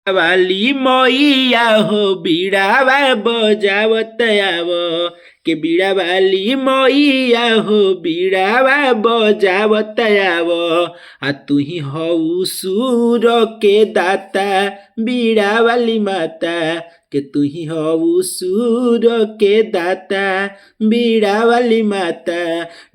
वाली मैया हो बीड़ावा बजावत आवो के बीड़ा वाली मैया हो बीड़ावा बजावत आवो आ तू ही हऊ सूर के दाता बीड़ा वाली माता के तू ही हऊ सूर के दाता बीड़ा वाली माता।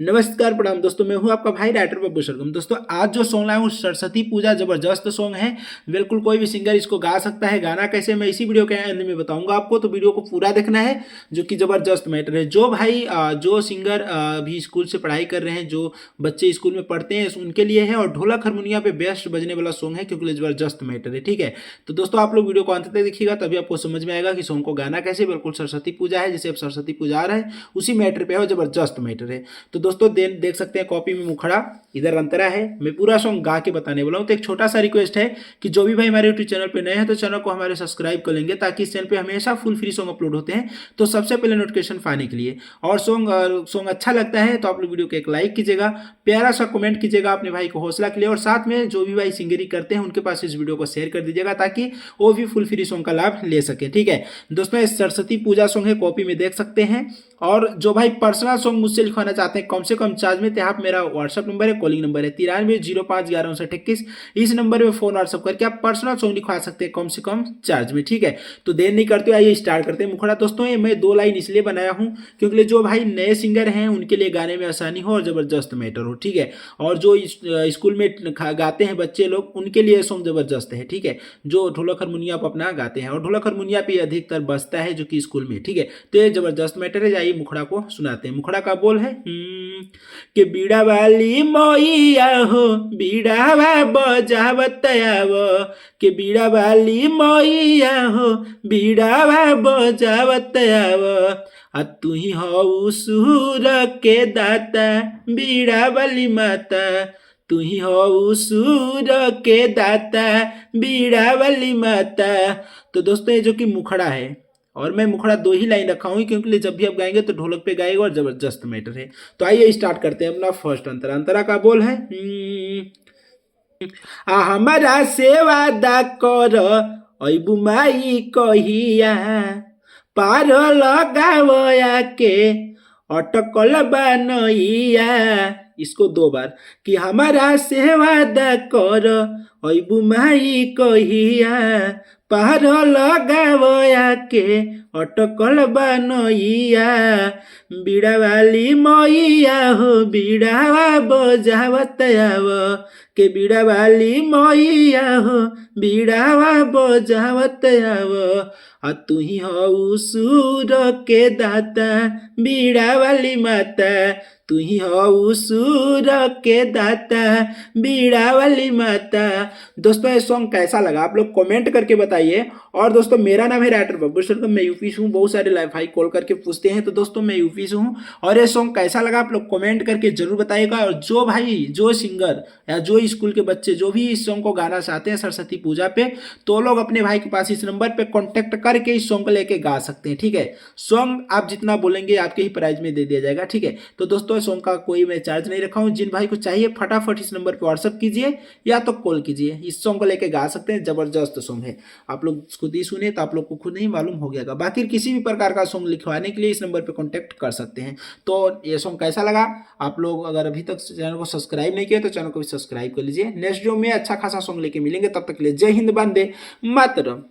नमस्कार प्रणाम दोस्तों, मैं हूं आपका भाई राइटर बब्बू सरगम। दोस्तों आज जो सॉन्ग लाया हूँ सरस्वती पूजा, जबरदस्त सॉन्ग है। बिल्कुल कोई भी सिंगर इसको गा सकता है। गाना कैसे मैं इसी वीडियो के अंत में बताऊंगा आपको, तो वीडियो को पूरा देखना है जो कि जबरदस्त मैटर है। जो भाई जो सिंगर अभी स्कूल से पढ़ाई कर रहे हैं, जो बच्चे स्कूल में पढ़ते हैं, उनके लिए है। और ढोलक हारमोनिया पे बेस्ट बजने वाला सॉन्ग है क्योंकि जबरदस्त मैटर है। ठीक है, तो दोस्तों आप लोग वीडियो को अंत तक देखिएगा, तभी आपको समझ में आएगा कि सॉन्ग को गाना कैसे। बिल्कुल सरस्वती पूजा है, जैसे अब सरस्वती पूजा आ रहा है उसी मैटर पे है, जबरदस्त मैटर है। तो दोस्तों देख सकते हैं कॉपी में मुखड़ा, इधर अंतरा है। मैं पूरा सॉन्ग गा के बताने वाला हूँ। तो एक छोटा सा रिक्वेस्ट है कि जो भी भाई हमारे यूट्यूब चैनल पे नए हैं तो चैनल को हमारे सब्सक्राइब कर लेंगे, ताकि इस चैनल पे हमेशा फुल फ्री सॉन्ग अपलोड होते हैं, तो सबसे पहले नोटिफिकेशन पाने के लिए। और सॉन्ग अच्छा लगता है तो आप लोग वीडियो को एक लाइक कीजिएगा, प्यारा सा कमेंट कीजिएगा अपने भाई को हौसला के लिए। और साथ में जो भी भाई सिंगरी करते हैं उनके पास इस वीडियो को शेयर कर दीजिएगा, ताकि वो भी फुल फ्री सॉन्ग का लाभ ले सके। ठीक है दोस्तों, इस सरस्वती पूजा सॉन्ग है, कॉपी में देख सकते हैं। और जो भाई पर्सनल सॉन्ग मुझसे लिखवाना चाहते हैं कम से कम चार्ज में, तो आप मेरा व्हाट्सअप नंबर है, कॉलिंग नंबर है 9305115921। इस नंबर में फोन व्हाट्सअप करके आप पर्सनल सॉन्ग लिखवा सकते हैं कम से कम चार्ज में। ठीक है, तो देर नहीं करते, आइए स्टार्ट करते हैं मुखड़ा। दोस्तों ये मैं 2 लाइन इसलिए बनाया हूं क्योंकि जो भाई नए सिंगर हैं उनके लिए गाने में आसानी हो और जबरदस्त मैटर हो। ठीक है, और जो स्कूल में गाते हैं बच्चे लोग, उनके लिए सॉन्ग जबरदस्त है। ठीक है, जो ढोलक हारमोनिया पर अपना गाते हैं, और ढोलक हारमोनिया पे अधिकतर बजता है जो कि स्कूल में। ठीक है, तो ये जबरदस्त मैटर है। जाइए मुखड़ा को सुनाते हैं। मुखड़ा का बोल है कि बीड़ा वाली मैया हो बीड़ावा बजावत आवो के बीड़ा वाली मैया हो बीड़ावा बजावत आवो आ तू ही हऊ सूर के दाता बीड़ा वाली माता तू ही हऊ सूर के दाता बीड़ा वाली माता। तो दोस्तों ये जो कि मुखड़ा है, और मैं मुखड़ा 2 ही लाइन रखा हूँ क्योंकि जब भी आप गाएंगे तो ढोलक पे गाएगा और जबरदस्त मैटर है। तो आइए स्टार्ट करते हैं अपना फर्स्ट अंतरा। अंतरा का बोल है हमारा सेवा दा कर अबू माई कहिया पार लगावया के अटकल बनैया। इसको 2 बार कि हमारा सेवा दा कर अबू माई कहिया पार लगावया के अटकल बनैया। बीड़ा वाली मैया हो बीड़ावा बजावत आवो के बीड़ा वाली मैया हो बीड़ावा बजावत आवो आ तू ही हऊ सूर के दाता बीड़ा वाली माता तू ही हऊ सूर के दाता बीड़ा वाली माता। दोस्तों ये सॉन्ग कैसा लगा आप लोग कमेंट करके बताइए। और दोस्तों मेरा नाम है राइटर बब्बू सरगम, मैं यूपी से हूँ। बहुत सारे लाइव भाई कॉल करके पूछते हैं, तो दोस्तों मैं यूपी से हूँ। और ये सॉन्ग कैसा लगा आप लोग कमेंट करके जरूर बताइएगा। और जो भाई जो सिंगर या जो स्कूल के बच्चे जो भी इस सॉन्ग को गाना चाहते हैं सरस्वती पूजा पे, तो लोग अपने भाई के पास इस नंबर पे कॉन्टेक्ट करके इस सॉन्ग को लेके गा सकते हैं। ठीक है, सॉन्ग आप जितना बोलेंगे आपके ही प्राइज में दे दिया जाएगा। ठीक है, तो दोस्तों सॉन्ग का कोई मैं चार्ज नहीं रखा हूँ। जिन भाई को चाहिए फटाफट इस नंबर पर व्हाट्सअप कीजिए या तो कॉल कीजिए, इस सॉन्ग को लेके गा सकते हैं। जबरदस्त सॉन्ग है, आप लोग खुद ही सुने तो आप लोग को खुद नहीं मालूम हो गया। बाकी किसी भी प्रकार का सॉन्ग लिखवाने के लिए इस नंबर पर कॉन्टेक्ट कर सकते हैं। तो ये सॉन्ग कैसा लगा आप लोग अगर अभी तक चैनल को सब्सक्राइब नहीं किया तो चैनल को भी सब्सक्राइब कर लीजिए। नेक्स्ट वीडियो में अच्छा खासा सॉन्ग लेके मिलेंगे, तब तक के लिए जय हिंद, वंदे मातरम।